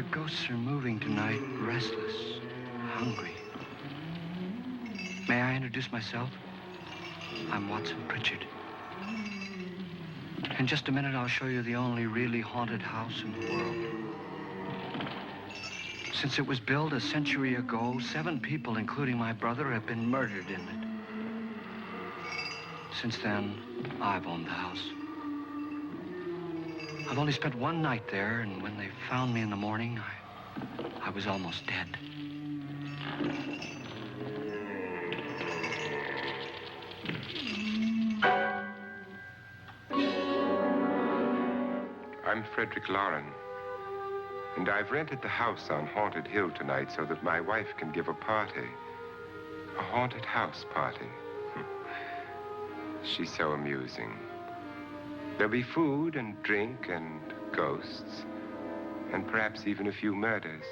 The ghosts are moving tonight, restless, hungry. May I introduce myself? I'm Watson Pritchard. In just a minute, I'll show you the only really haunted house in the world. Since it was built a century ago, 7 people, including my brother, have been murdered in it. Since then, I've owned the house. I've only spent one night there, and when they found me in the morning, I was almost dead. I'm Frederick Loren, and I've rented the house on Haunted Hill tonight so that my wife can give a party. A haunted house party. She's so amusing. There'll be food and drink and ghosts, and perhaps even a few murders.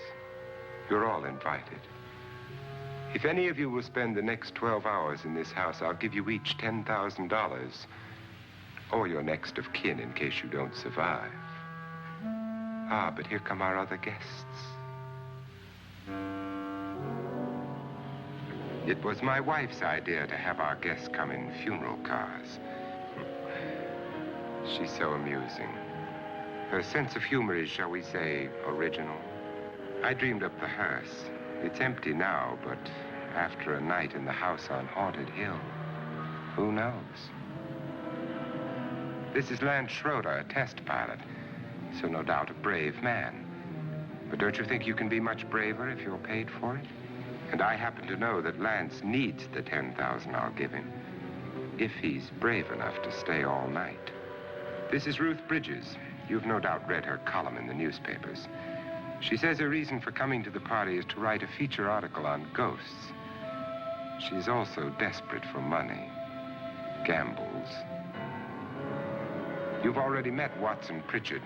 You're all invited. If any of you will spend the next 12 hours in this house, I'll give you each $10,000, or your next of kin in case you don't survive. Ah, but here come our other guests. It was my wife's idea to have our guests come in funeral cars. She's so amusing. Her sense of humor is, shall we say, original. I dreamed up the hearse. It's empty now, but after a night in the house on Haunted Hill, who knows? This is Lance Schroeder, a test pilot, so no doubt a brave man. But don't you think you can be much braver if you're paid for it? And I happen to know that Lance needs the $10,000 I'll give him, if he's brave enough to stay all night. This is Ruth Bridges. You've no doubt read her column in the newspapers. She says her reason for coming to the party is to write a feature article on ghosts. She's also desperate for money, gambles. You've already met Watson Pritchard,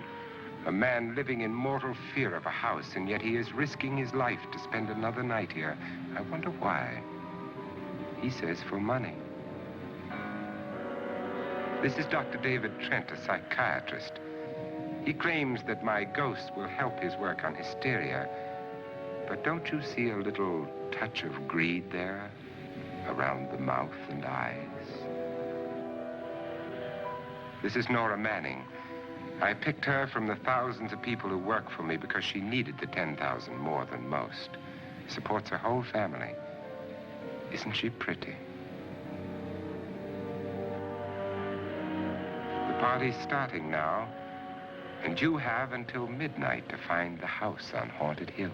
a man living in mortal fear of a house, and yet he is risking his life to spend another night here. I wonder why. He says for money. This is Dr. David Trent, a psychiatrist. He claims that my ghost will help his work on hysteria. But don't you see a little touch of greed there around the mouth and eyes? This is Nora Manning. I picked her from the thousands of people who work for me because she needed the $10,000 more than most. Supports her whole family. Isn't she pretty? The party's starting now, and you have until midnight to find the house on Haunted Hill.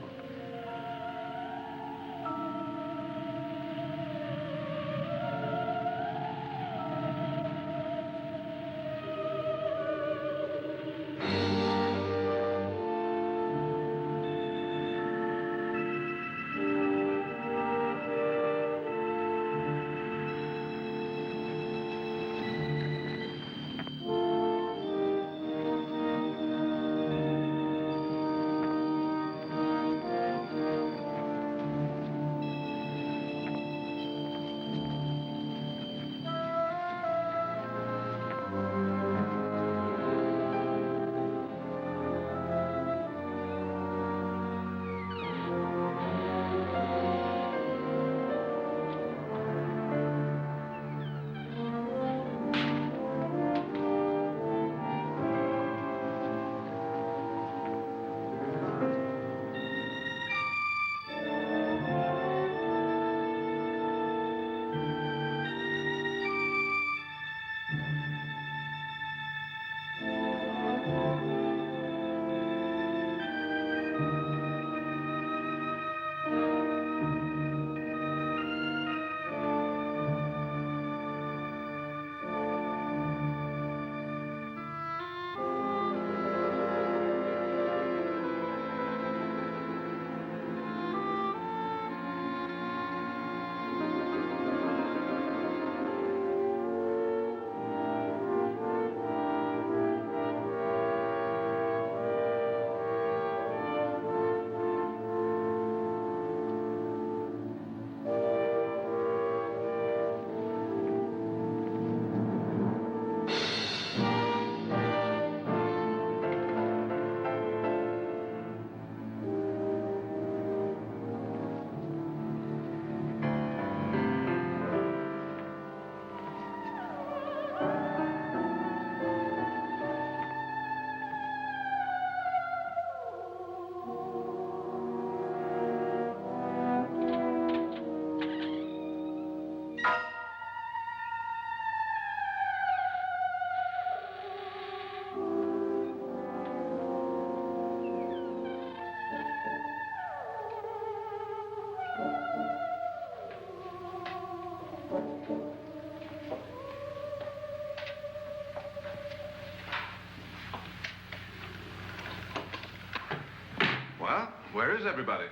Well, where is everybody?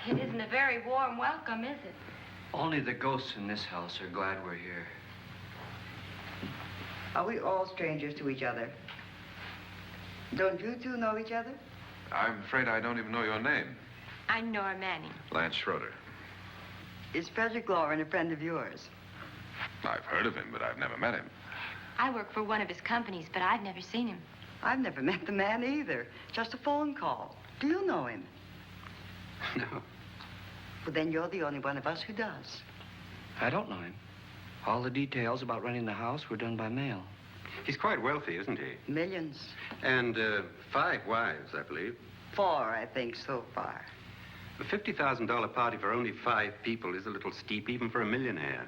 It isn't a very warm welcome, is it? Only the ghosts in this house are glad we're here. Are we all strangers to each other? Don't you two know each other? I'm afraid I don't even know your name. I'm Nora Manning. Lance Schroeder. Is Frederick Loren a friend of yours? I've heard of him, but I've never met him. I work for one of his companies, but I've never seen him. I've never met the man either. Just a phone call. Do you know him? No, Well, then you're the only one of us who does. I don't know him. All the details about renting the house were done by mail. He's quite wealthy, isn't he? Millions. And 5 wives, I believe. 4, I think, so far. A $50,000 party for only 5 people is a little steep, even for a millionaire.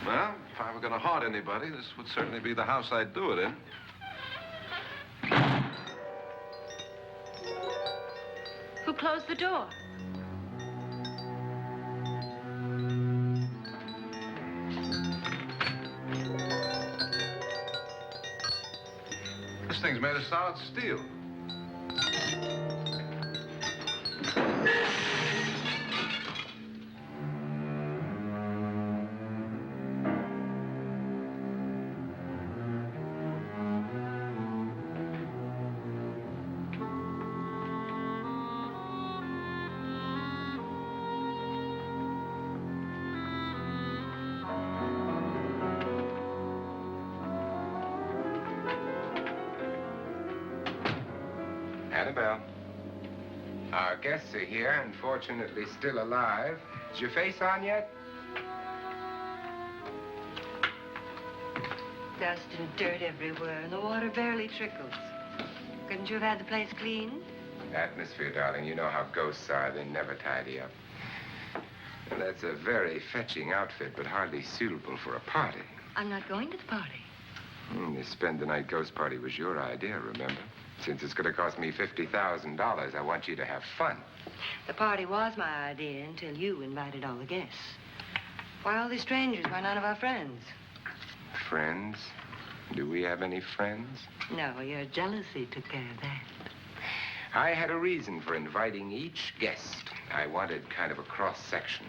Well, if I were going to haunt anybody, this would certainly be the house I'd do it in. Who closed the door? This thing's made of solid steel. Annabelle. Our guests are here, unfortunately still alive. Is your face on yet? Dust and dirt everywhere, and the water barely trickles. Couldn't you have had the place cleaned? Atmosphere, darling. You know how ghosts are. They never tidy up. And that's a very fetching outfit, but hardly suitable for a party. I'm not going to the party. The spend-the-night ghost party was your idea, remember? Since it's going to cost me $50,000, I want you to have fun. The party was my idea until you invited all the guests. Why, all these strangers were none of our friends. Friends? Do we have any friends? No, your jealousy took care of that. I had a reason for inviting each guest. I wanted kind of a cross-section.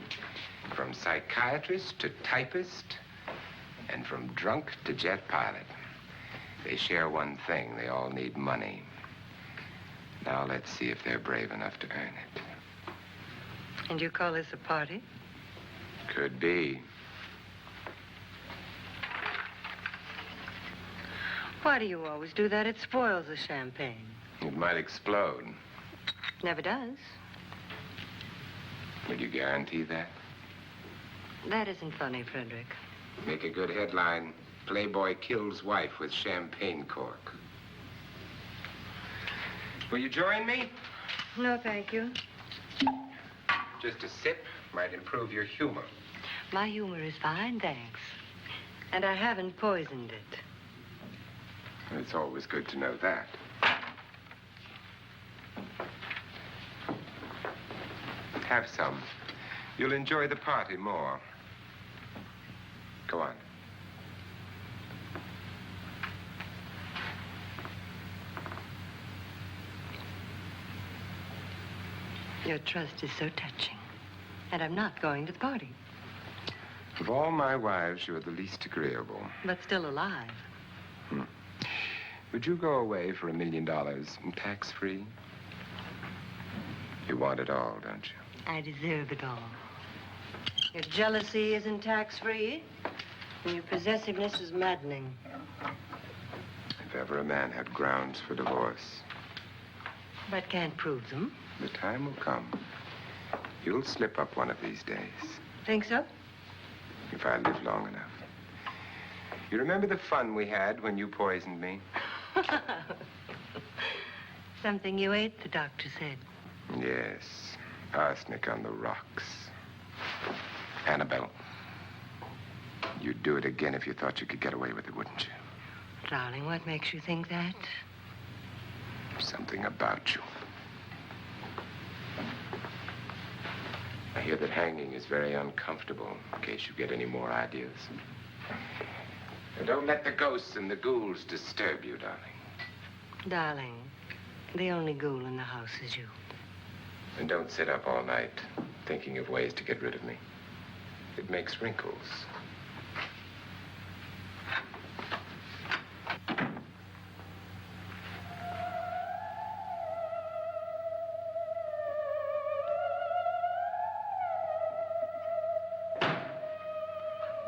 From psychiatrist to typist, and from drunk to jet pilot. They share one thing. They all need money. Now let's see if they're brave enough to earn it. And you call this a party? Could be. Why do you always do that? It spoils the champagne. It might explode. Never does. Would you guarantee that? That isn't funny, Frederick. Make a good headline. Playboy kills wife with champagne cork. Will you join me? No, thank you. Just a sip might improve your humor. My humor is fine, thanks. And I haven't poisoned it. It's always good to know that. Have some. You'll enjoy the party more. Go on. Your trust is so touching. And I'm not going to the party. Of all my wives, you're the least agreeable. But still alive. Would you go away for $1 million tax-free? You want it all, don't you? I deserve it all. Your jealousy isn't tax-free, and your possessiveness is maddening. If ever a man had grounds for divorce, But can't prove them. the time will come. You'll slip up one of these days, Think so? if I live long enough. You remember the fun we had when you poisoned me? Something you ate, the doctor said. Yes, arsenic on the rocks. Annabelle, you'd do it again if you thought you could get away with it, wouldn't you? Darling, what makes you think that? Something about you. I hear that hanging is very uncomfortable, in case you get any more ideas. And don't let the ghosts and the ghouls disturb you, darling. Darling, the only ghoul in the house is you. And don't sit up all night thinking of ways to get rid of me. It makes wrinkles.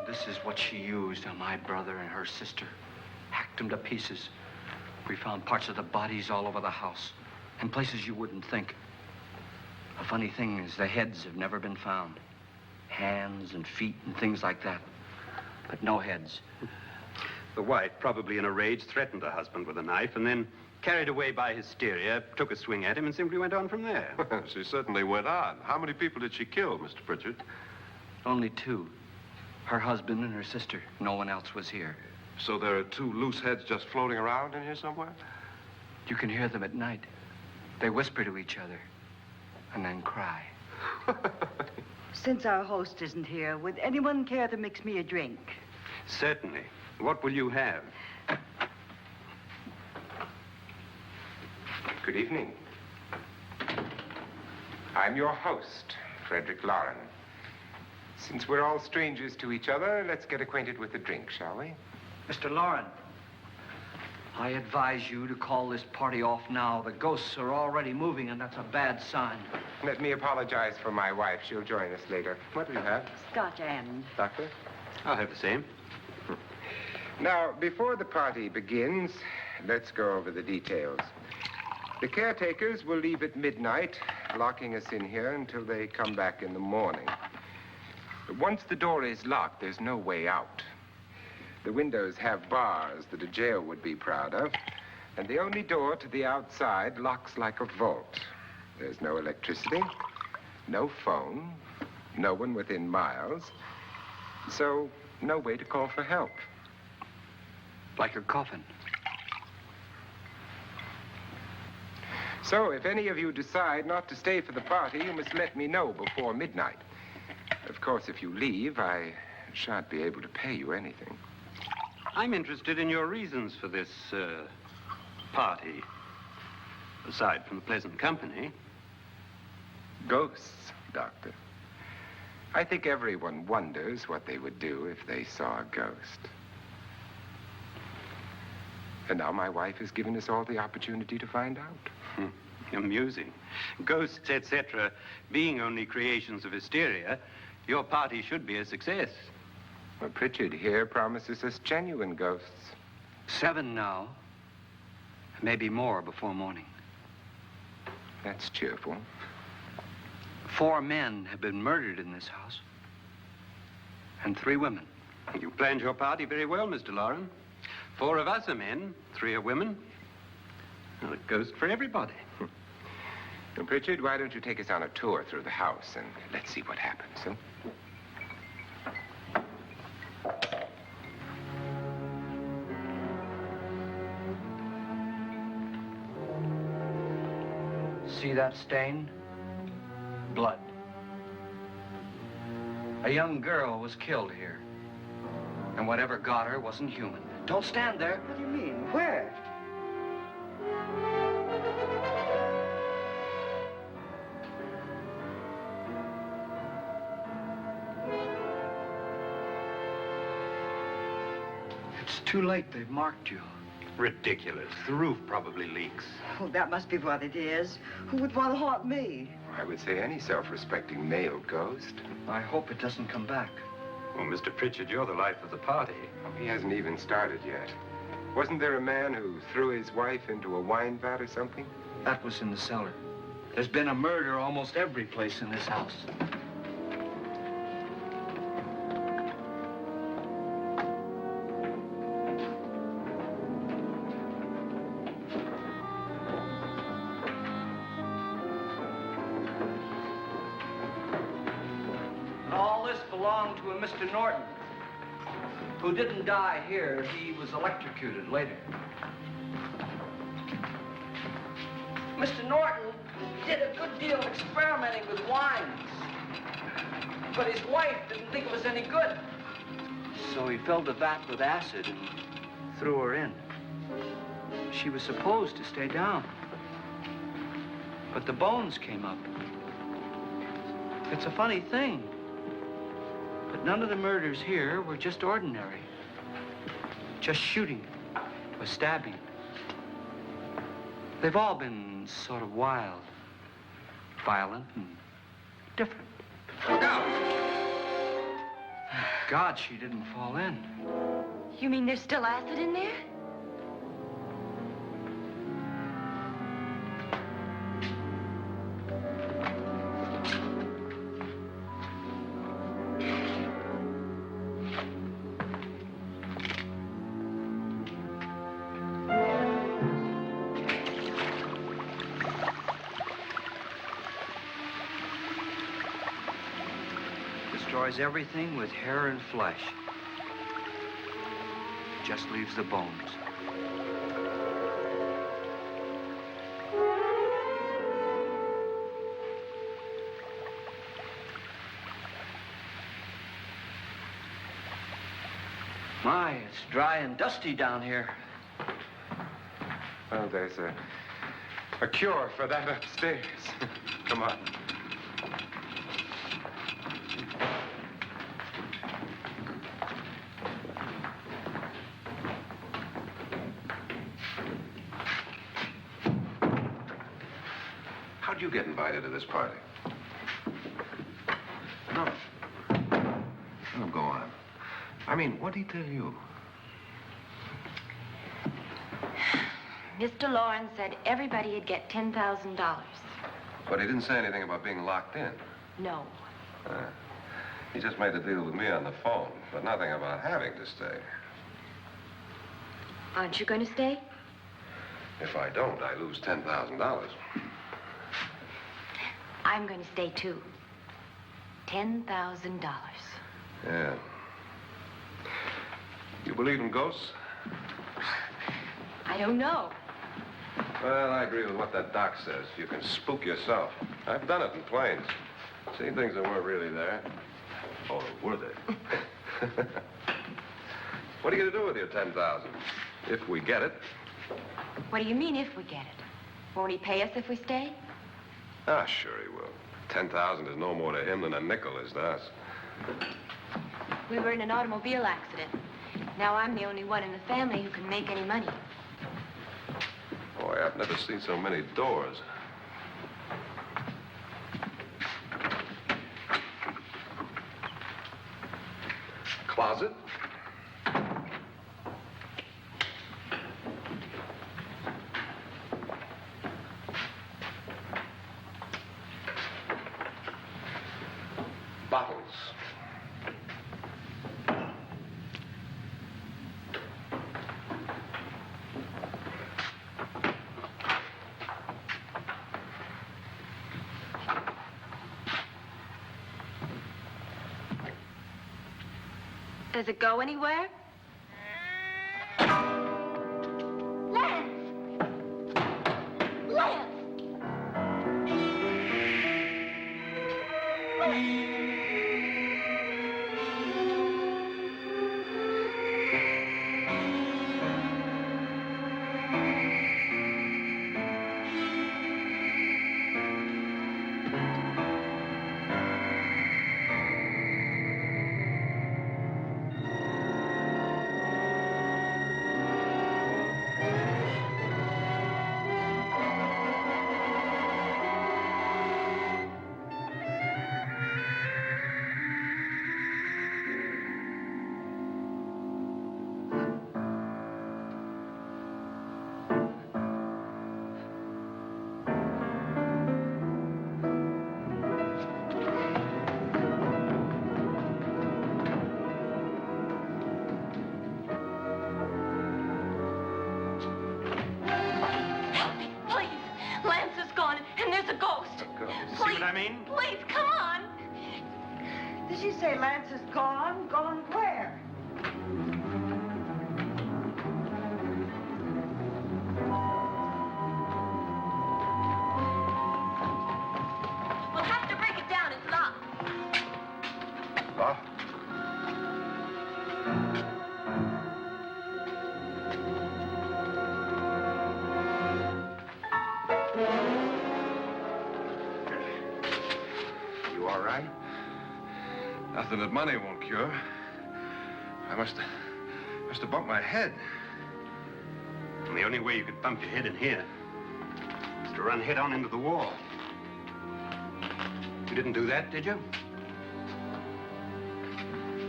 This is what she used on my brother and her sister. Hacked them to pieces. We found parts of the bodies all over the house, in places you wouldn't think. The funny thing is the heads have never been found. Hands and feet and things like that. But no heads. The wife, probably in a rage, threatened her husband with a knife and then, carried away by hysteria, took a swing at him and simply went on from there. She certainly went on. How many people did she kill, Mr. Pritchard? Only two. Her husband and her sister. No one else was here. So there are two loose heads just floating around in here somewhere? You can hear them at night. They whisper to each other and then cry. Since our host isn't here, would anyone care to mix me a drink? Certainly. What will you have? Good evening. I'm your host, Frederick Loren. Since we're all strangers to each other, let's get acquainted with a drink, shall we? Mr. Loren, I advise you to call this party off now. The ghosts are already moving, and that's a bad sign. Let me apologize for my wife. She'll join us later. What do you have? Scotch and. Doctor? I'll have the same. Now, before the party begins, let's go over the details. The caretakers will leave at midnight, locking us in here until they come back in the morning. Once the door is locked, there's no way out. The windows have bars that a jail would be proud of, and the only door to the outside locks like a vault. There's no electricity, no phone, no one within miles, so no way to call for help. Like a coffin. So if any of you decide not to stay for the party, you must let me know before midnight. Of course, if you leave, I shan't be able to pay you anything. I'm interested in your reasons for this, party. Aside from the pleasant company. Ghosts, Doctor. I think everyone wonders what they would do if they saw a ghost. And now my wife has given us all the opportunity to find out. Amusing. Ghosts, etc., being only creations of hysteria, your party should be a success. Well, Pritchard here promises us genuine ghosts. 7 now. Maybe more before morning. That's cheerful. 4 men have been murdered in this house. And 3 women. You planned your party very well, Mr. Loren. 4 of us are men, 3 are women. Well, a ghost for everybody. And Pritchard, why don't you take us on a tour through the house and let's see what happens, huh? See that stain? Blood. A young girl was killed here. And whatever got her wasn't human. Don't stand there. What do you mean? Where? It's too late. They've marked you. Ridiculous. The roof probably leaks. Oh, that must be what it is. Who would want to haunt me? I would say any self-respecting male ghost. I hope it doesn't come back. Well, Mr. Pritchard, you're the life of the party. Oh, he hasn't even started yet. Wasn't there a man who threw his wife into a wine vat or something? That was in the cellar. There's been a murder almost every place in this house. And all this belonged to a Mr. Norton, who didn't die here. He was electrocuted later. Mr. Norton did a good deal of experimenting with wines, but his wife didn't think it was any good. So he filled the vat with acid and threw her in. She was supposed to stay down. But the bones came up. It's a funny thing. But none of the murders here were just ordinary. Just shooting or stabbing. They've all been sort of wild, violent, and different. Look out! Thank God she didn't fall in. You mean there's still acid in there? Destroys everything with hair and flesh. Just leaves the bones. My, it's dry and dusty down here. Well, there's a cure for that upstairs. Come on. How'd you get invited to this party? No. No, go on. I mean, what'd he tell you? Mr. Loren said everybody'd get $10,000. But he didn't say anything about being locked in. No. He just made the deal with me on the phone, but nothing about having to stay. Aren't you going to stay? If I don't, I lose $10,000. I'm going to stay, too. $10,000. Yeah. You believe in ghosts? I don't know. Well, I agree with what that doc says. You can spook yourself. I've done it in planes. Seen things that weren't really there. Or were they? What are you going to do with your $10,000? If we get it. What do you mean, if we get it? Won't he pay us if we stay? Ah, sure he will. 10,000 is no more to him than a nickel is to us. We were in an automobile accident. Now I'm the only one in the family who can make any money. Boy, I've never seen so many doors. Closet. Bottles. Does it go anywhere? Lance! Lance! Please, come on. Did she say Lance is gone? Gone where? We'll have to break it down. It's locked. What? something that money won't cure. I must have bumped my head. And the only way you could bump your head in here is to run head on into the wall. You didn't do that, did you?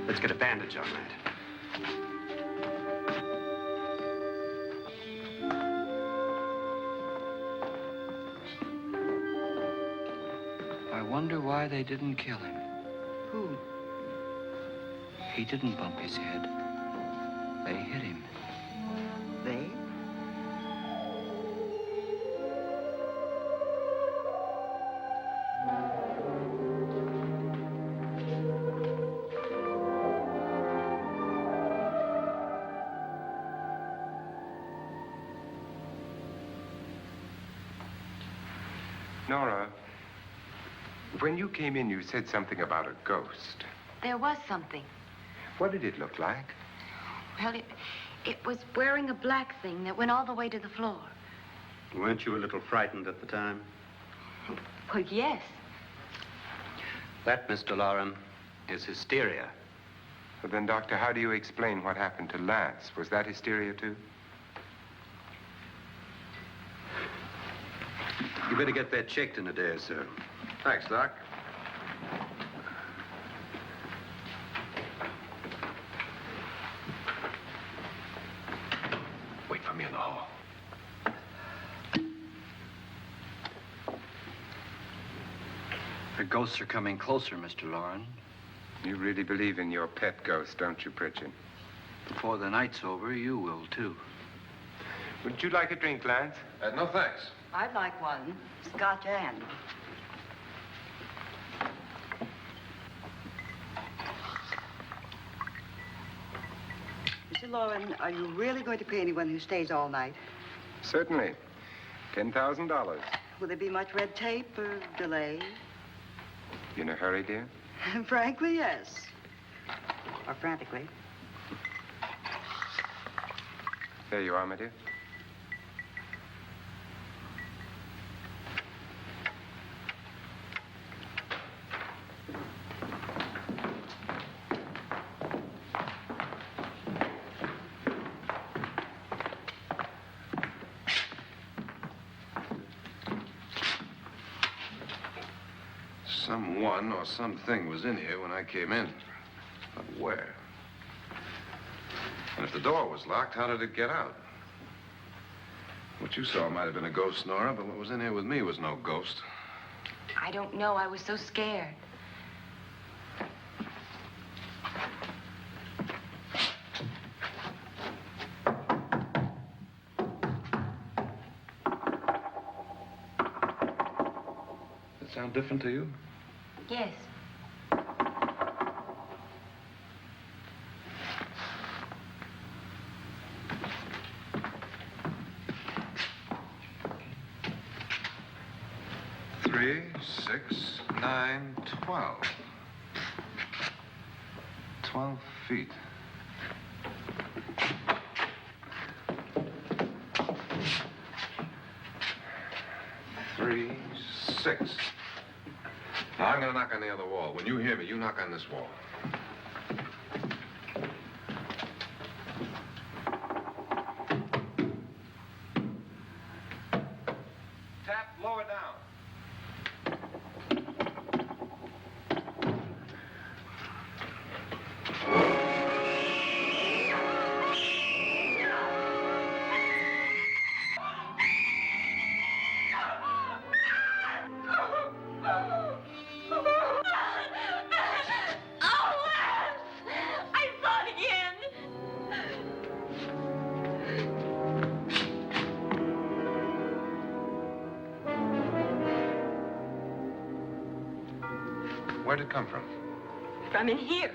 Let's get a bandage on that. I wonder why they didn't kill him. Who? He didn't bump his head. They hit him. They? Nora, when you came in, you said something about a ghost. There was something. What did it look like? Well, it was wearing a black thing that went all the way to the floor. Weren't you a little frightened at the time? Well, yes. That, Mr. Loren, is hysteria. Well, then, Doctor, how do you explain what happened to Lance? Was that hysteria, too? You better get that checked in a day or so. Thanks, Doc. Wait for me in the hall. The ghosts are coming closer, Mr. Loren. You really believe in your pet ghost, don't you, Pritchard? Before the night's over, you will, too. Would you like a drink, Lance? No, thanks. I'd like one. Scotch and. Mr. Loren, are you really going to pay anyone who stays all night? Certainly. $10,000. Will there be much red tape or delay? You in a hurry, dear? Frankly, yes. Or frantically. There you are, my dear. Someone or something was in here when I came in. But where? And if the door was locked, how did it get out? What you saw might have been a ghost, Nora, but what was in here with me was no ghost. I don't know. I was so scared. Does it sound different to you? Yes. Three, 6, 9, 12. 12 feet. Three, 6. Now, I'm going to knock on the other wall. When you hear me, you knock on this wall. Tap lower down. Where'd it come from? From in here.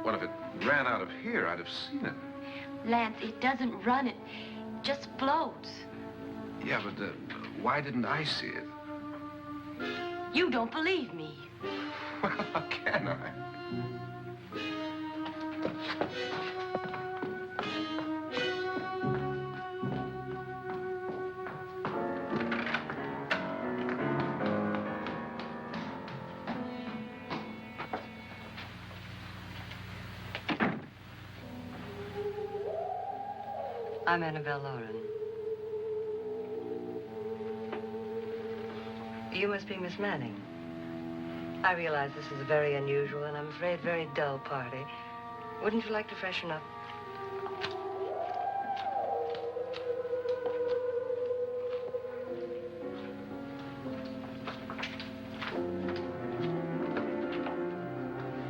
What if it ran out of here? I'd have seen it. Lance, it doesn't run. It just floats. Yeah, but why didn't I see it? You don't believe me. Well, how can I? I'm Annabelle Loren. You must be Miss Manning. I realize this is a very unusual and I'm afraid very dull party. Wouldn't you like to freshen up?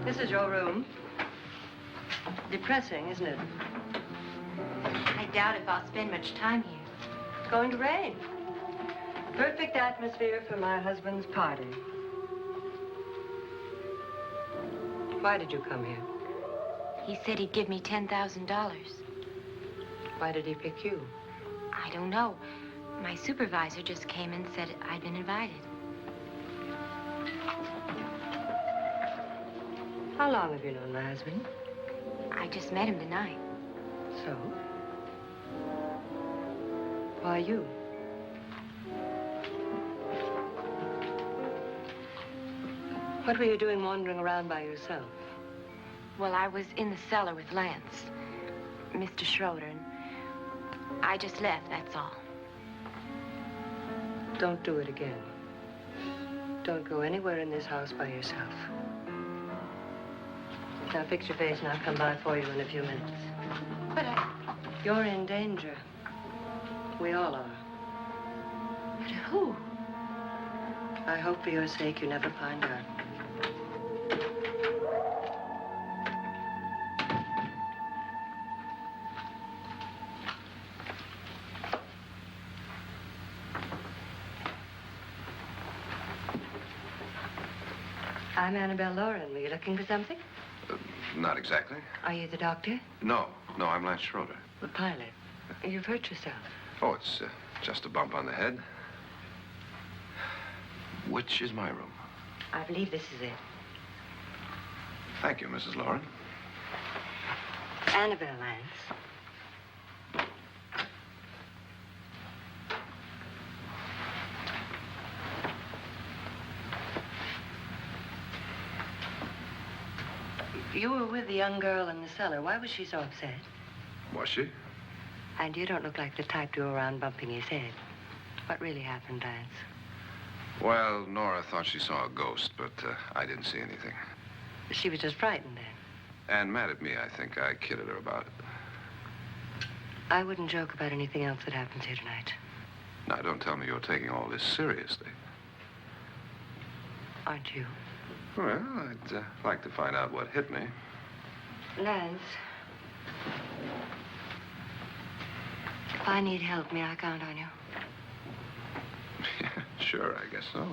This is your room. Depressing, isn't it? I doubt if I'll spend much time here. It's going to rain. Perfect atmosphere for my husband's party. Why did you come here? He said he'd give me $10,000. Why did he pick you? I don't know. My supervisor just came and said I'd been invited. How long have you known my husband? I just met him tonight. So? Why you? What were you doing wandering around by yourself? Well, I was in the cellar with Lance, Mr. Schroeder, and I just left, that's all. Don't do it again. Don't go anywhere in this house by yourself. Now fix your face and I'll come by for you in a few minutes. But You're in danger. We all are. but who? I hope for your sake you never find out. I'm Annabelle Loren. Were you looking for something? Not exactly. Are you the doctor? No, I'm Lance Schroeder. The pilot. You've hurt yourself. Oh, it's just a bump on the head. Which is my room? I believe this is it. Thank you, Mrs. Loren. Annabelle Lance. You were with the young girl in the cellar. Why was she so upset? Was she? And you don't look like the type to go around bumping his head. What really happened, Lance? Well, Nora thought she saw a ghost, but I didn't see anything. She was just frightened then. And mad at me, I think. I kidded her about it. I wouldn't joke about anything else that happens here tonight. Now, don't tell me you're taking all this seriously. Aren't you? Well, I'd like to find out what hit me. Lance. If I need help, may I count on you? Yeah, sure, I guess so.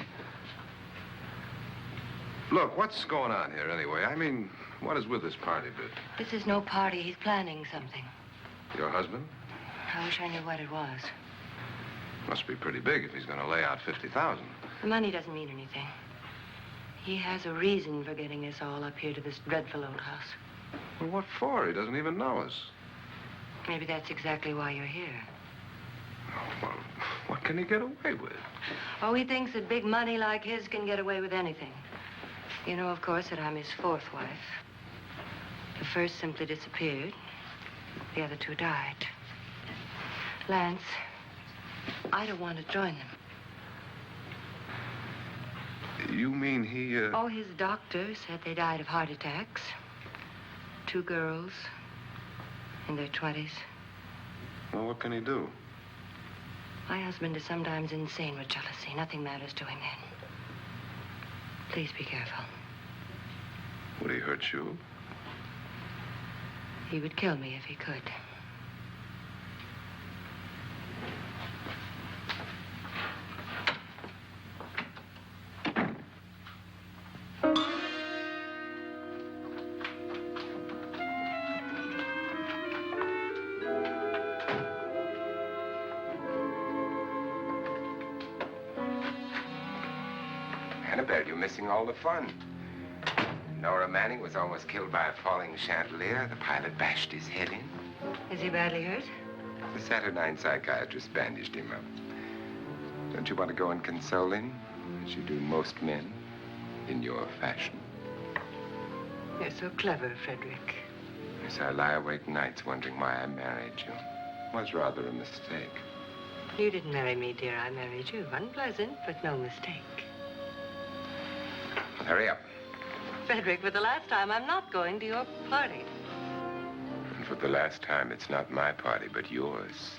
Look, what's going on here anyway? I mean, what is with this party bit? This is no party. He's planning something. Your husband? I wish I knew what it was. Must be pretty big if he's going to lay out 50,000. The money doesn't mean anything. He has a reason for getting us all up here to this dreadful old house. Well, what for? He doesn't even know us. Maybe that's exactly why you're here. Oh, well, what can he get away with? Oh, he thinks that big money like his can get away with anything. You know, of course, that I'm his fourth wife. The first simply disappeared. The other two died. Lance, I don't want to join them. You mean he, Oh, his doctor said they died of heart attacks. 2 girls in their 20s. Well, what can he do? My husband is sometimes insane with jealousy. Nothing matters to him then. Please be careful. Would he hurt you? He would kill me if he could. Annabelle, you're missing all the fun. Nora Manning was almost killed by a falling chandelier. The pilot bashed his head in. Is he badly hurt? The Saturnine psychiatrist bandaged him up. Don't you want to go and console him, as you do most men, in your fashion? You're so clever, Frederick. Yes, I lie awake nights wondering why I married you. Was rather a mistake. You didn't marry me, dear. I married you. Unpleasant, but no mistake. Hurry up. Frederick, for the last time, I'm not going to your party. And for the last time, it's not my party, but yours.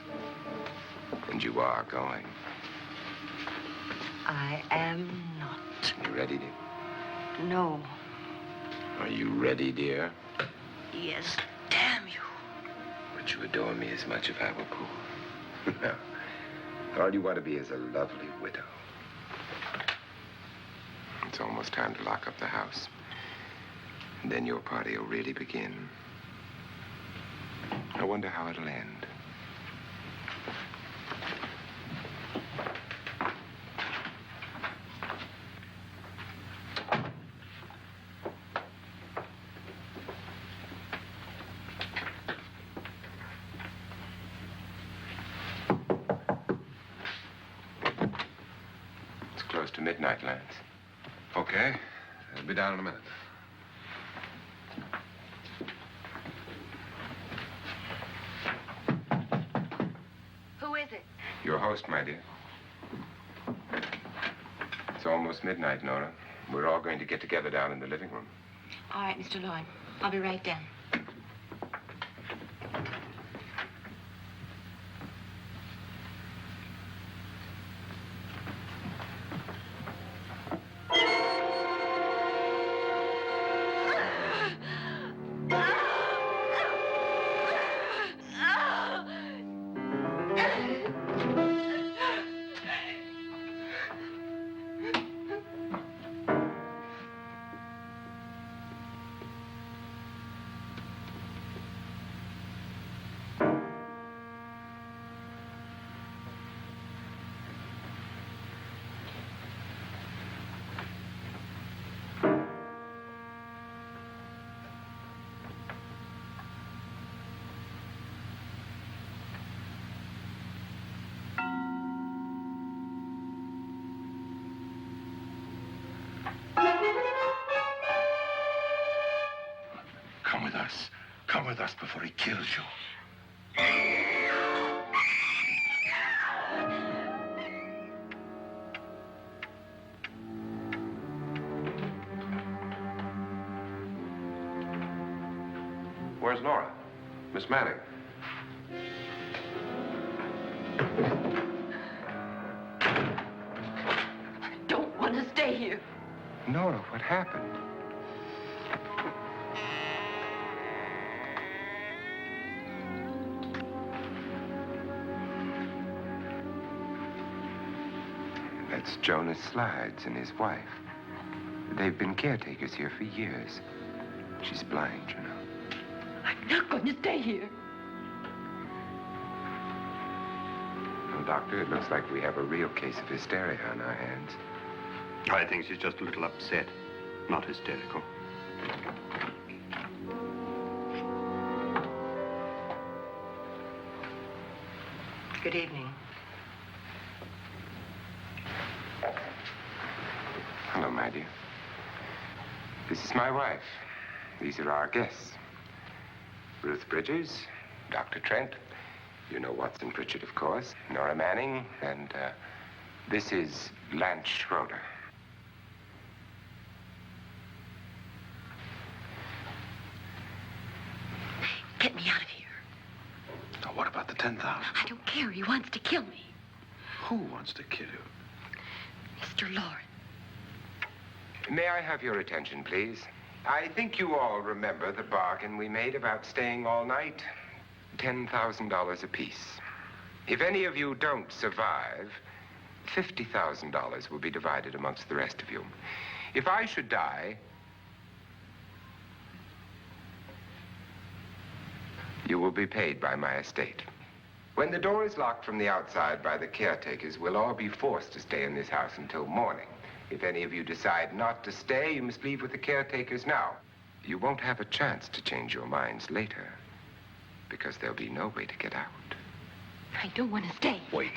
And you are going. I am not. You ready, dear? No. Are you ready, dear? Yes, damn you. Would you adore me as much if I were poor? No. All you want to be is a lovely widow. It's almost time to lock up the house. And then your party will really begin. I wonder how it'll end. It's close to midnight, Lance. Okay. I'll be down in a minute. Who is it? Your host, my dear. It's almost midnight, Nora. We're all going to get together down in the living room. All right, Mr. Loren. I'll be right down. Come with us. Come with us before he kills you. Where's Nora? Miss Manning. I don't want to stay here. Nora, what happened? That's Jonas Slides and his wife. They've been caretakers here for years. She's blind, you know. I'm not going to stay here. Well, Doctor, it looks like we have a real case of hysteria on our hands. I think she's just a little upset, not hysterical. Good evening. Hello, my dear. This is my wife. These are our guests. Ruth Bridgers, Dr. Trent. You know Watson Pritchard, of course. Nora Manning, and this is Lance Schroeder. Get me out of here. Now, what about the 10,000? I don't care. He wants to kill me. Who wants to kill you? Mr. Loren. May I have your attention, please? I think you all remember the bargain we made about staying all night. $10,000 apiece. If any of you don't survive, $50,000 will be divided amongst the rest of you. If I should die, you will be paid by my estate. When the door is locked from the outside by the caretakers, we'll all be forced to stay in this house until morning. If any of you decide not to stay, you must leave with the caretakers now. You won't have a chance to change your minds later, because there'll be no way to get out. I don't want to stay. Wait.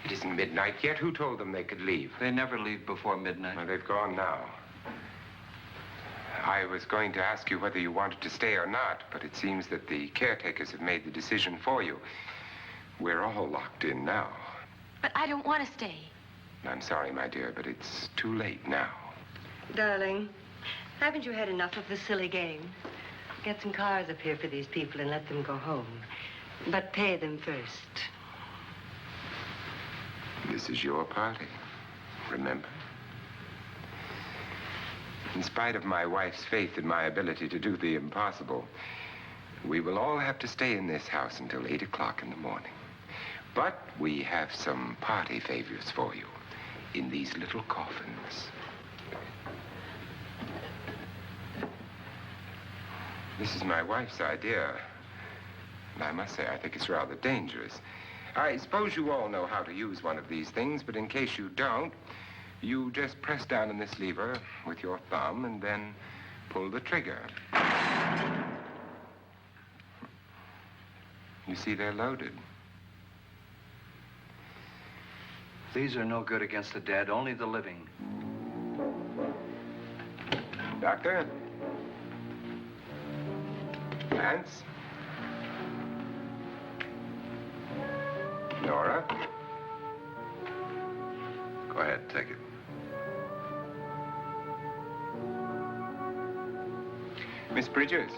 It isn't midnight yet. Who told them they could leave? They never leave before midnight. Well, they've gone now. I was going to ask you whether you wanted to stay or not, but it seems that the caretakers have made the decision for you. We're all locked in now. But I don't want to stay. I'm sorry, my dear, but it's too late now. Darling, haven't you had enough of the silly game? Get some cars up here for these people and let them go home. But pay them first. This is your party, remember? In spite of my wife's faith in my ability to do the impossible, we will all have to stay in this house until 8 o'clock in the morning. But we have some party favors for you in these little coffins. This is my wife's idea. And I must say, I think it's rather dangerous. I suppose you all know how to use one of these things, but in case you don't, you just press down on this lever with your thumb and then pull the trigger. You see, they're loaded. These are no good against the dead, only the living. Doctor? Lance? Nora? Go ahead, take it. Miss Bridges?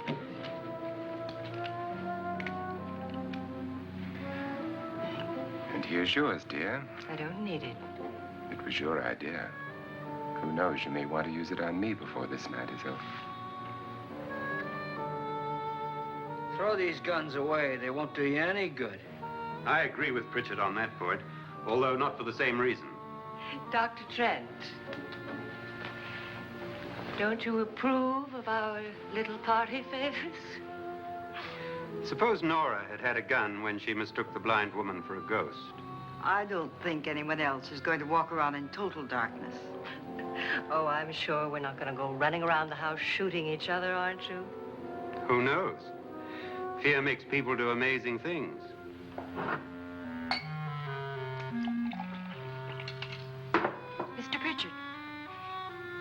And here's yours, dear. I don't need it. It was your idea. Who knows, you may want to use it on me before this night is over. Throw these guns away. They won't do you any good. I agree with Pritchard on that point, although not for the same reason. Dr. Trent, don't you approve of our little party favors? Suppose Nora had had a gun when she mistook the blind woman for a ghost. I don't think anyone else is going to walk around in total darkness. Oh, I'm sure we're not going to go running around the house shooting each other, aren't you? Who knows? Fear makes people do amazing things. Mr. Pritchard,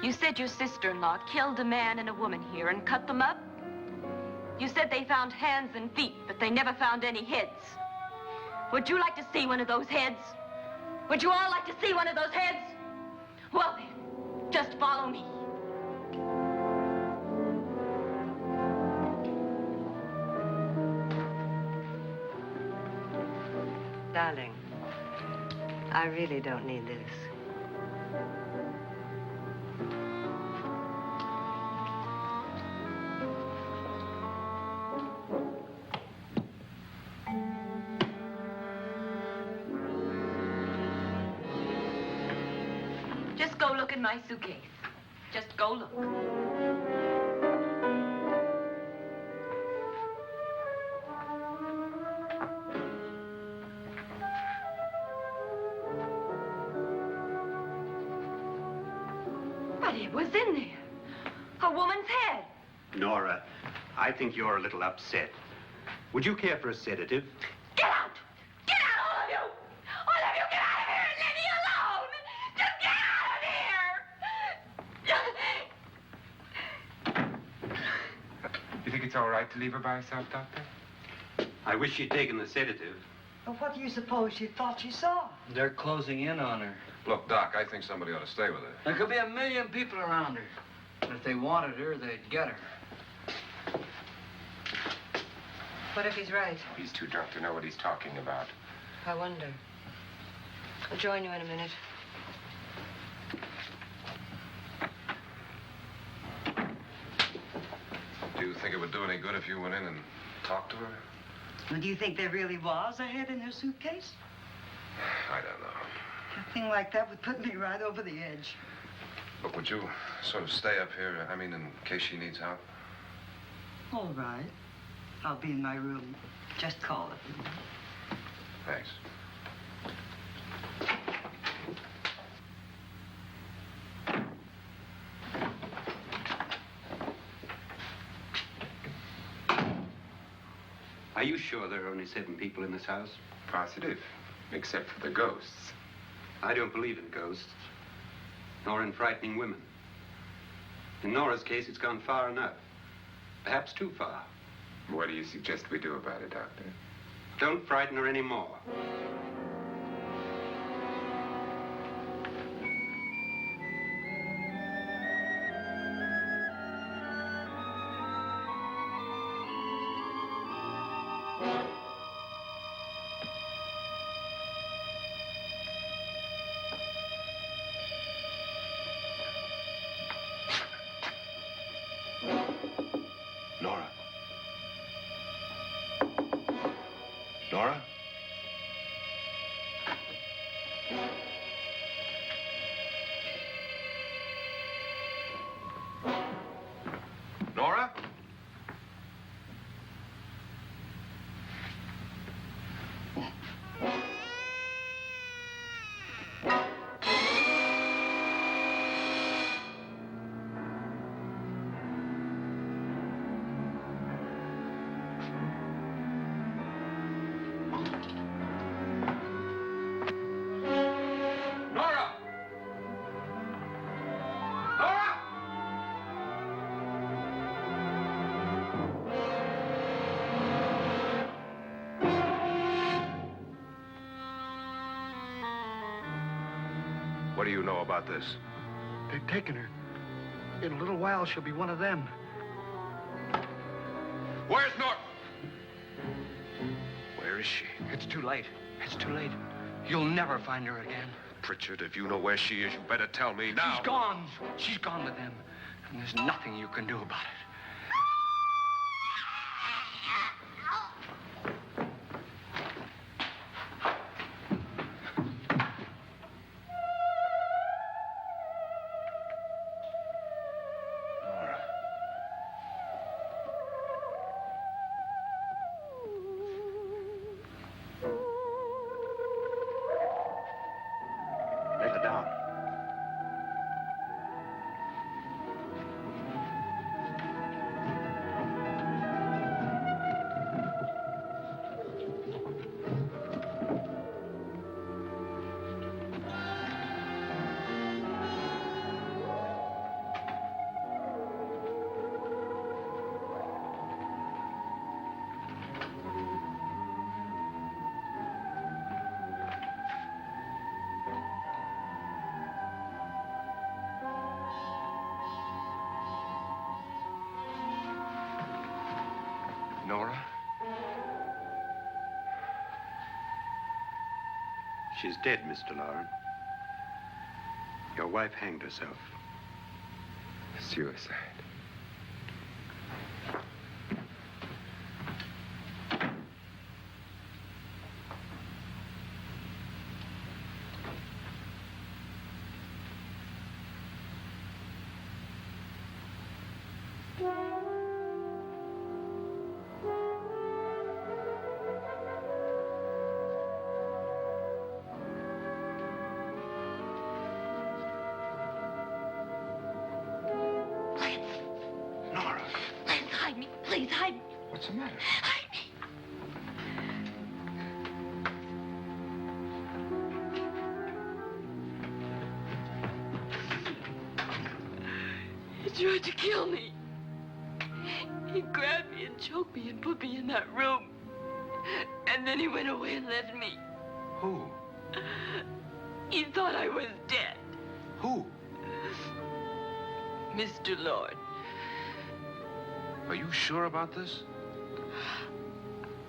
you said your sister-in-law killed a man and a woman here and cut them up? You said they found hands and feet, but they never found any heads. Would you like to see one of those heads? Would you all like to see one of those heads? Well then, just follow me. Darling, I really don't need this. Just go look in my suitcase. Just go look. But it was in there. A woman's head. Nora, I think you're a little upset. Would you care for a sedative? Get out! Get out, all of you! All of you, get out of here and leave me alone! Just get out of here! You think it's all right to leave her by herself, Doctor? I wish she'd taken the sedative. Well, what do you suppose she thought she saw? They're closing in on her. Look, Doc, I think somebody ought to stay with her. There could be 1 million people around her. And if they wanted her, they'd get her. What if he's right? He's too drunk to know what he's talking about. I wonder. I'll join you in a minute. Do you think it would do any good if you went in and talked to her? Well, do you think there really was a head in her suitcase? I don't know. A thing like that would put me right over the edge. Look, would you sort of stay up here, in case she needs help? All right. I'll be in my room. Just call it. Thanks. Are you sure there are only 7 people in this house? Positive. Except for the ghosts. I don't believe in ghosts, nor in frightening women. In Nora's case, it's gone far enough. Perhaps too far. What do you suggest we do about it, Doctor? Don't frighten her anymore. Nora? Nora? Nora? Nora! Nora! What do you know about this? They've taken her. In a little while, she'll be one of them. Where's Nora? Where is she? It's too late. It's too late. You'll never find her again. Pritchard, if you know where she is, you better tell me now. She's gone. She's gone with them. And there's nothing you can do about it. Nora. Lay her down. Nora? She's dead, Mr. Loren. Your wife hanged herself. Suicide. Nora, Please hide me. Please hide me. What's the matter? Hide me. He tried to kill me. He grabbed me and choked me and put me in that room. And then he went away and left me. who? He thought I was dead. Who? Mr. Lord. Are you sure about this?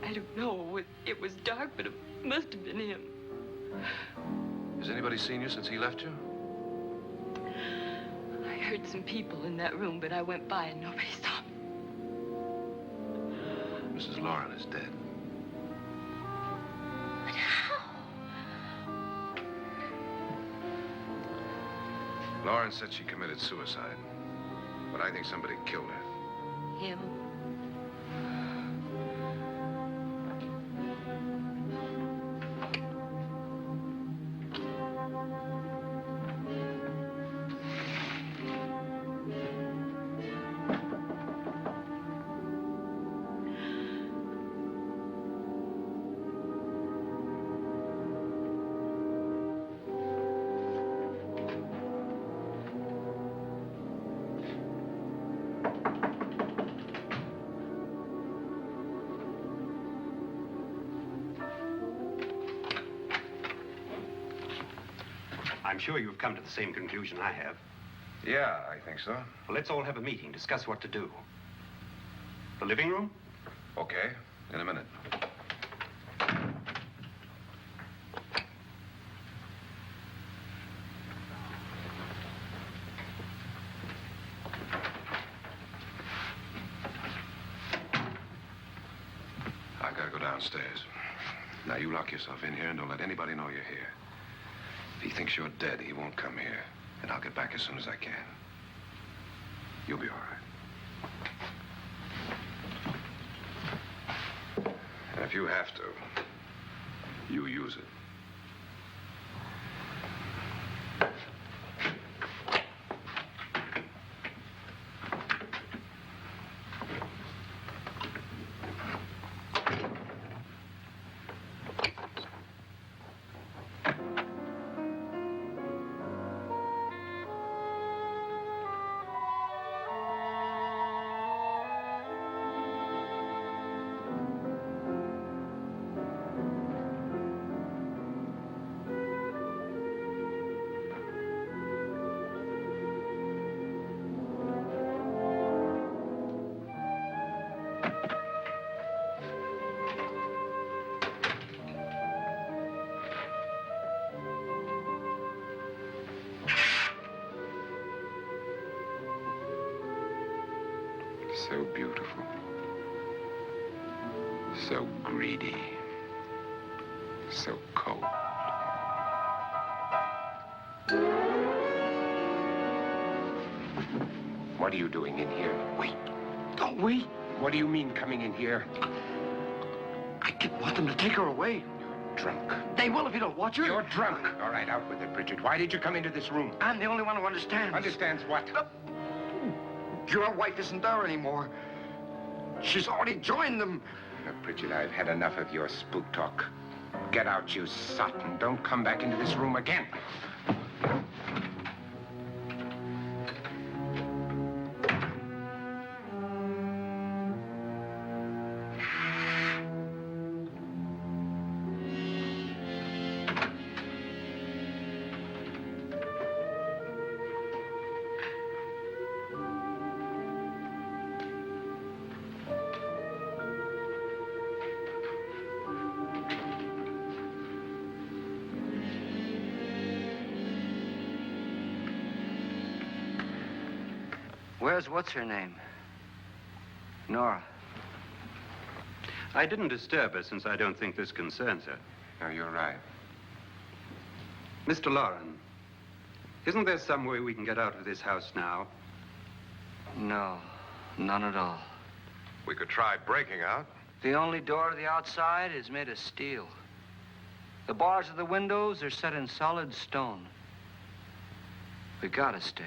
I don't know. It was dark, but it must have been him. Has anybody seen you since he left you? I heard some people in that room, but I went by and nobody saw me. Mrs. Loren is dead. But how? Loren said she committed suicide, but I think somebody killed her. Him? I'm sure you've come to the same conclusion I have. Yeah, I think so. Well, let's all have a meeting, discuss what to do. The living room? Okay, in a minute. I gotta go downstairs. Now, you lock yourself in here and don't let anybody know you're here. If he thinks you're dead, he won't come here. And I'll get back as soon as I can. You'll be all right. And if you have to, you use it. So beautiful. So greedy. So cold. What are you doing in here? Wait. Don't wait. What do you mean coming in here? I didn't want them to take her away. Drunk. They will if you don't watch her. You're drunk. All right, out with it, Bridget. Why did you come into this room? I'm the only one who understands. Understands what? Your wife isn't there anymore. She's already joined them. Bridget, I've had enough of your spook talk. Get out, you sot, and don't come back into this room again. Where's what's-her-name? Nora. I didn't disturb her since I don't think this concerns her. No, you're right. Mr. Loren, isn't there some way we can get out of this house now? No, none at all. We could try breaking out. The only door to the outside is made of steel. The bars of the windows are set in solid stone. We gotta stay.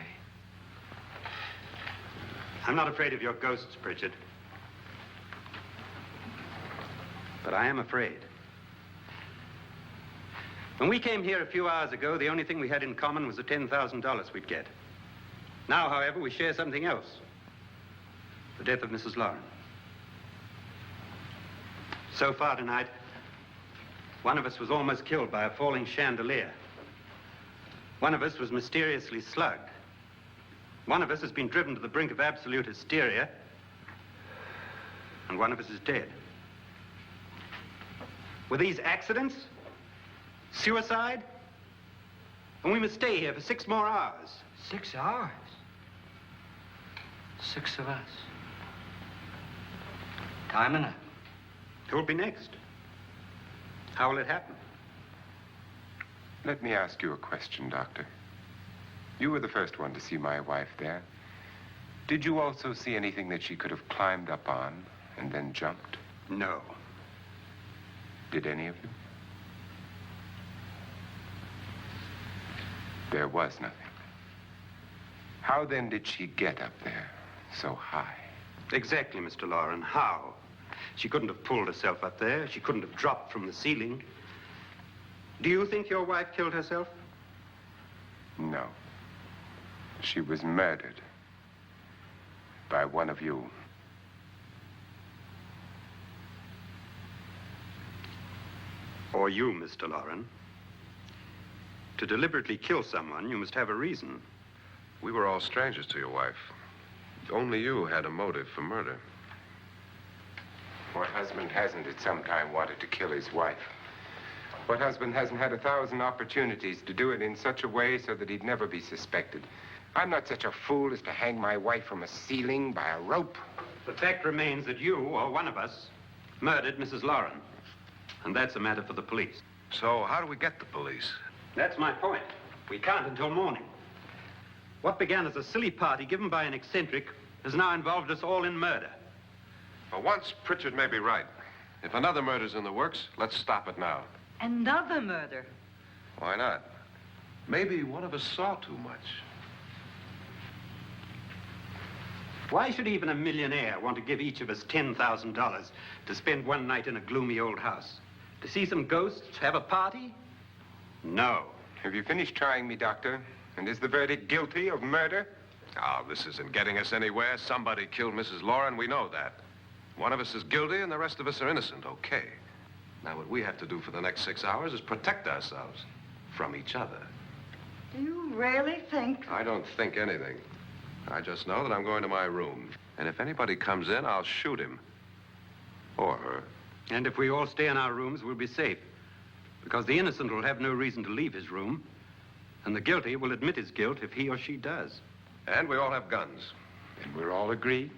I'm not afraid of your ghosts, Bridget. But I am afraid. When we came here a few hours ago, the only thing we had in common was the $10,000 we'd get. Now, however, we share something else. The death of Mrs. Loren. So far tonight, one of us was almost killed by a falling chandelier. One of us was mysteriously slugged. One of us has been driven to the brink of absolute hysteria, and one of us is dead. Were these accidents? Suicide? And we must stay here for 6 more hours. 6 hours? 6 of us. Time enough. Who will be next? How will it happen? Let me ask you a question, Doctor. You were the first one to see my wife there. Did you also see anything that she could have climbed up on and then jumped? No. Did any of you? There was nothing. How then did she get up there so high? Exactly, Mr. Loren. How? She couldn't have pulled herself up there. She couldn't have dropped from the ceiling. Do you think your wife killed herself? No. She was murdered by one of you. Or you, Mr. Loren. To deliberately kill someone, you must have a reason. We were all strangers to your wife. Only you had a motive for murder. What husband hasn't at some time wanted to kill his wife? What husband hasn't had 1,000 opportunities to do it in such a way so that he'd never be suspected? I'm not such a fool as to hang my wife from a ceiling by a rope. The fact remains that you, or one of us, murdered Mrs. Loren. And that's a matter for the police. So how do we get the police? That's my point. We can't until morning. What began as a silly party given by an eccentric has now involved us all in murder. For once, Pritchard may be right. If another murder's in the works, let's stop it now. Another murder. Why not? Maybe one of us saw too much. Why should even a millionaire want to give each of us $10,000 to spend one night in a gloomy old house? To see some ghosts, have a party? No. Have you finished trying me, Doctor? And is the verdict guilty of murder? Oh, this isn't getting us anywhere. Somebody killed Mrs. Loren, we know that. One of us is guilty and the rest of us are innocent, okay. Now, what we have to do for the next 6 hours is protect ourselves from each other. Do you really think? I don't think anything. I just know that I'm going to my room. And if anybody comes in, I'll shoot him. Or her. And if we all stay in our rooms, we'll be safe. Because the innocent will have no reason to leave his room. And the guilty will admit his guilt if he or she does. And we all have guns. And we're all agreed?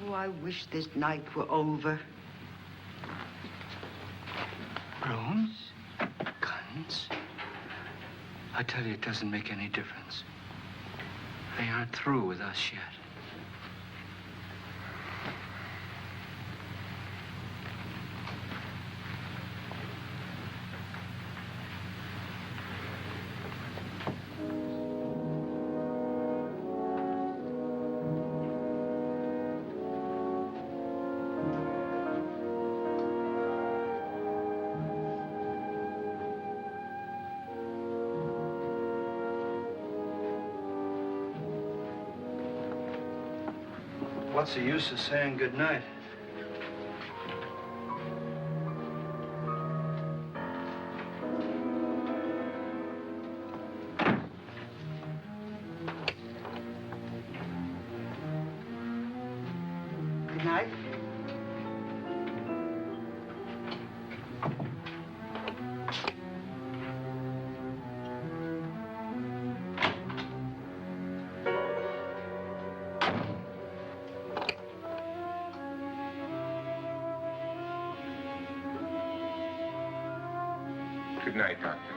Oh, I wish this night were over. Rooms? Guns? I tell you, it doesn't make any difference. They aren't through with us yet. What's the use of saying goodnight? Good night. Good night, Doctor.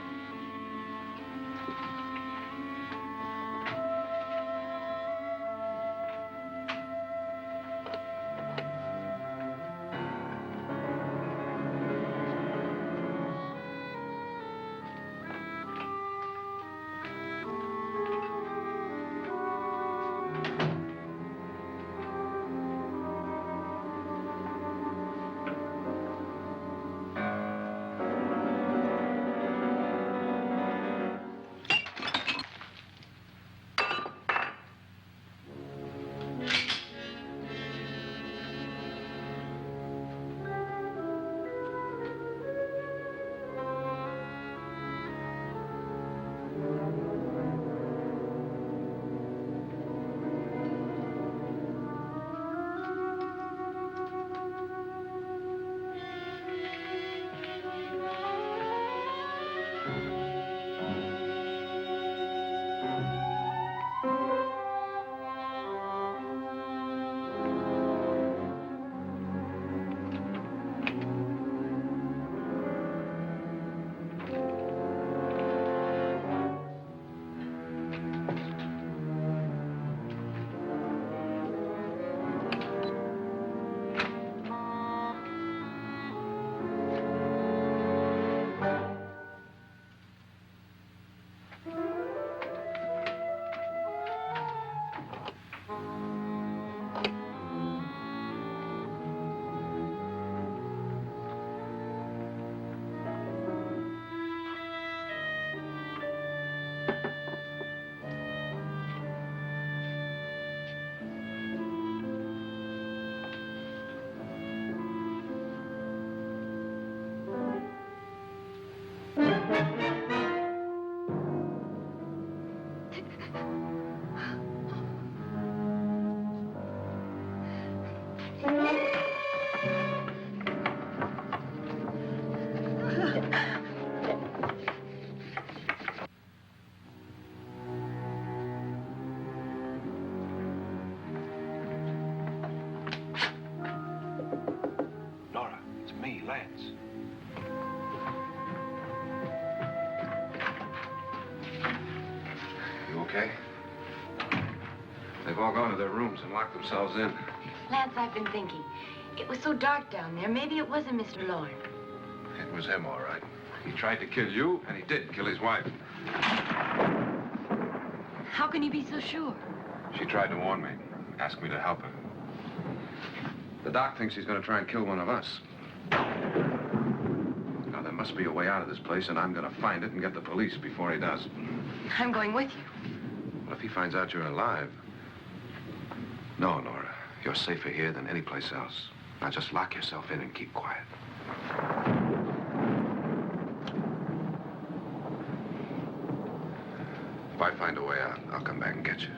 Nora, it's me, Lance. You okay? They've all gone to their rooms and locked themselves in. Lance, I've been thinking. It was so dark down there. Maybe it wasn't Mr. Loren. It was him, all right. He tried to kill you, and he did kill his wife. How can you be so sure? She tried to warn me, asked me to help her. The doc thinks he's going to try and kill one of us. Now, there must be a way out of this place, and I'm going to find it and get the police before he does. I'm going with you. Well, if he finds out you're alive... No, Nora. You're safer here than any place else. Now, just lock yourself in and keep quiet. If I find a way out, I'll come back and get you.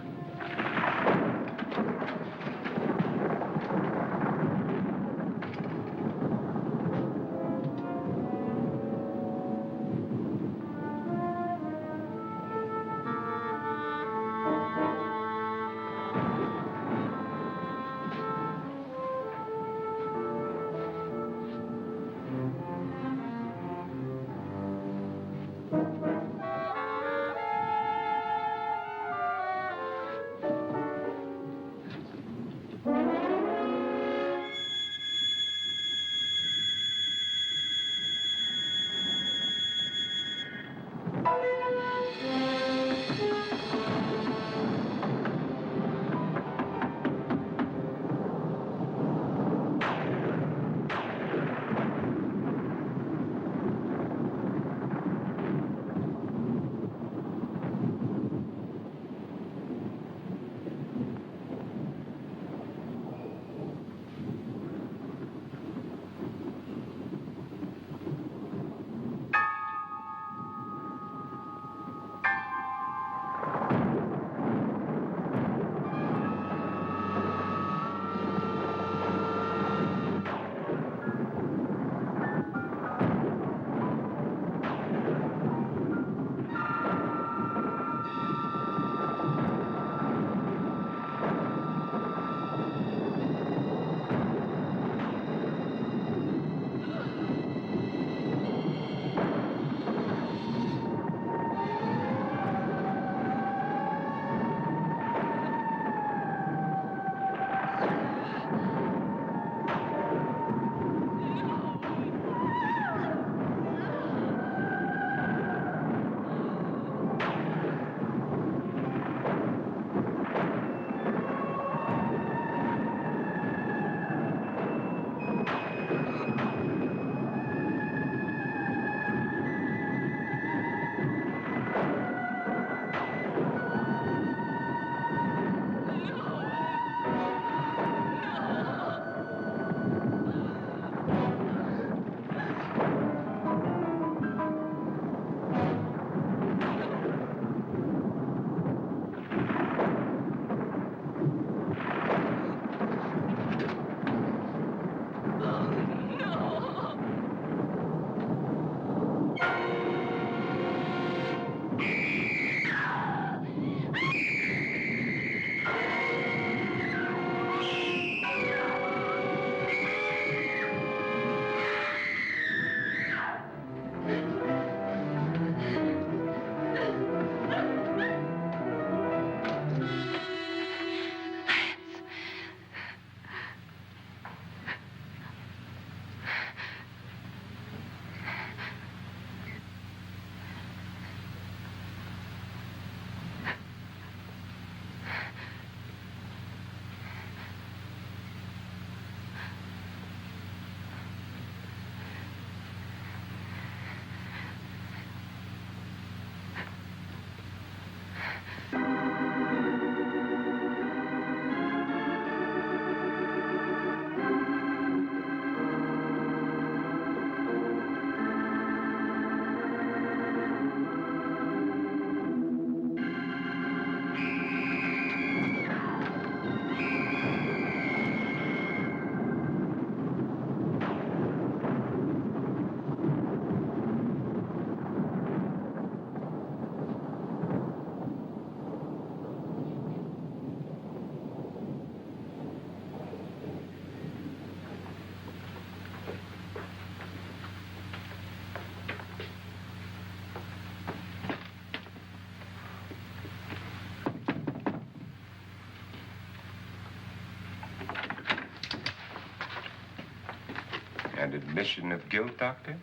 Admission of guilt, Doctor?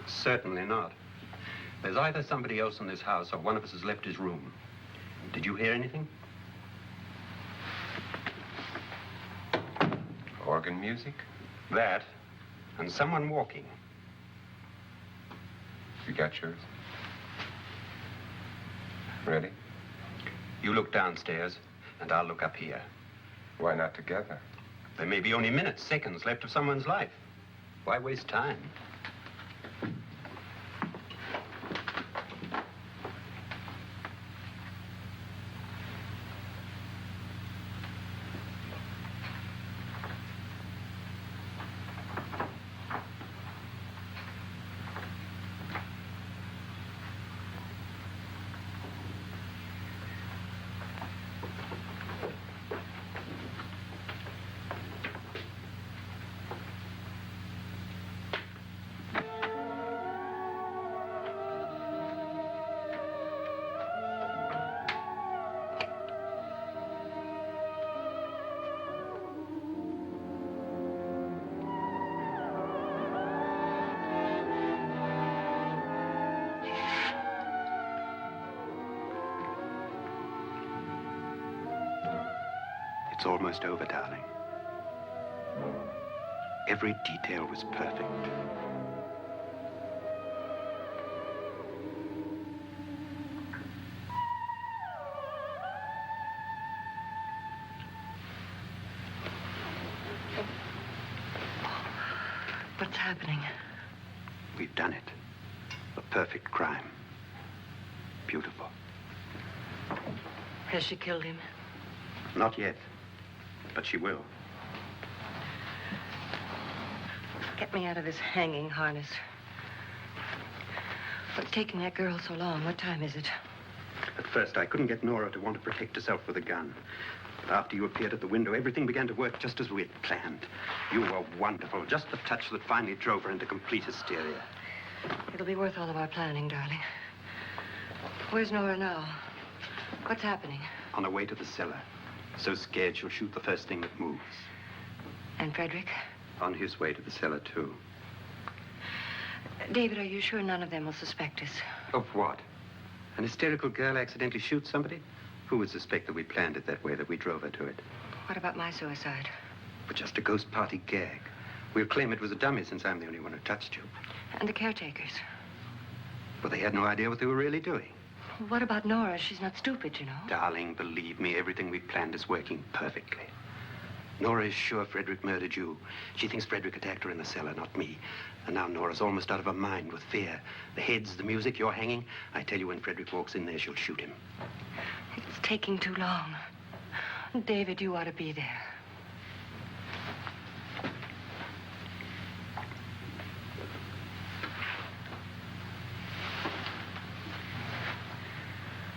Certainly not. There's either somebody else in this house or one of us has left his room. Did you hear anything? Organ music? That, and someone walking. You got yours? Ready? You look downstairs, and I'll look up here. Why not together? There may be only minutes, seconds left of someone's life. Why waste time? It's almost over, darling. Every detail was perfect. What's happening? We've done it. A perfect crime. Beautiful. Has she killed him? Not yet, but she will. Get me out of this hanging harness. What's taking that girl so long? What time is it? At first, I couldn't get Nora to want to protect herself with a gun. But after you appeared at the window, everything began to work just as we had planned. You were wonderful. Just the touch that finally drove her into complete hysteria. It'll be worth all of our planning, darling. Where's Nora now? What's happening? On her way to the cellar. So scared she'll shoot the first thing that moves. And Frederick? On his way to the cellar, too. David, are you sure none of them will suspect us? Of what? An hysterical girl accidentally shoots somebody? Who would suspect that we planned it that way, that we drove her to it? What about my suicide? But just a ghost party gag. We'll claim it was a dummy since I'm the only one who touched you. And the caretakers? But they had no idea what they were really doing. What about Nora? She's not stupid, you know. Darling, believe me, everything we planned is working perfectly. Nora is sure Frederick murdered you. She thinks Frederick attacked her in the cellar, not me. And now Nora's almost out of her mind with fear. The heads, the music, you're hanging. I tell you, when Frederick walks in there, she'll shoot him. It's taking too long. David, you ought to be there.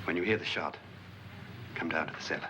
When you hear the shot, come down to the cellar.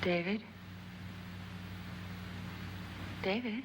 David? David?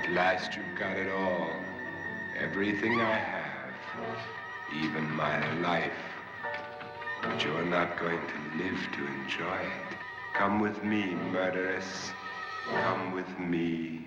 At last you've got it all. Everything I have. Even my life. But you're not going to live to enjoy it. Come with me, murderess. Come with me.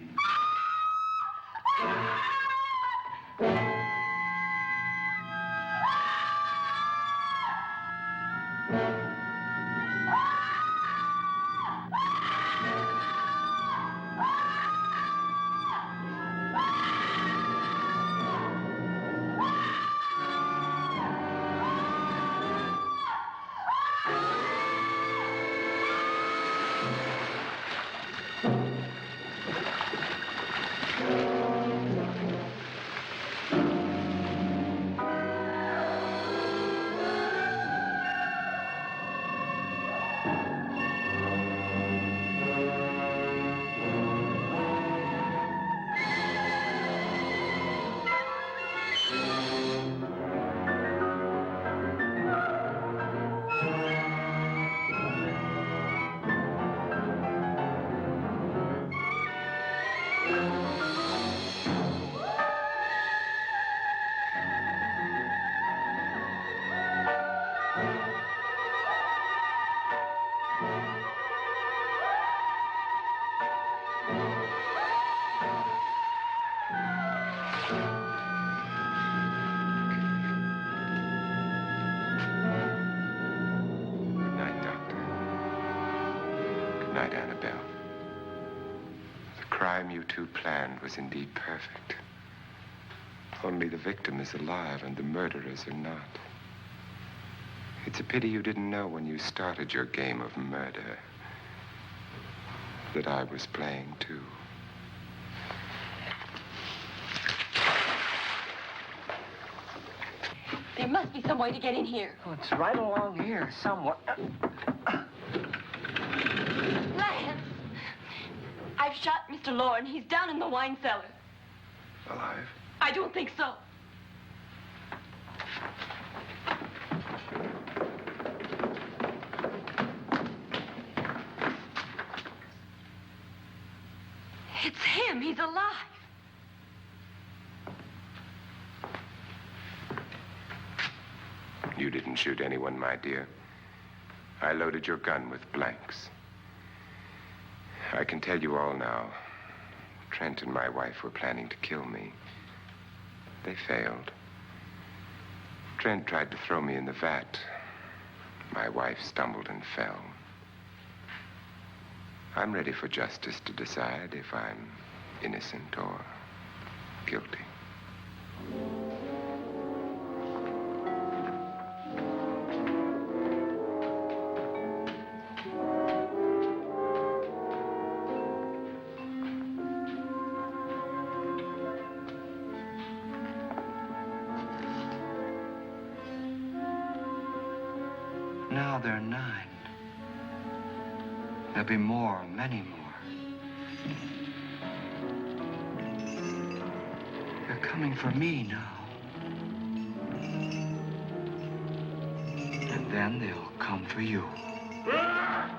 You two planned was indeed perfect. Only the victim is alive and the murderers are not. It's a pity you didn't know when you started your game of murder that I was playing too. There must be some way to get in here. Oh, it's right along here somewhere. Lance! I've shot Mr. Loren. He's down in the wine cellar. Alive? I don't think so. It's him. He's alive. You didn't shoot anyone, my dear. I loaded your gun with blanks. I can tell you all now. Trent and my wife were planning to kill me. They failed. Trent tried to throw me in the vat. My wife stumbled and fell. I'm ready for justice to decide if I'm innocent or guilty. Now they're 9. There'll be more, many more. They're coming for me now. And then they'll come for you. Ah!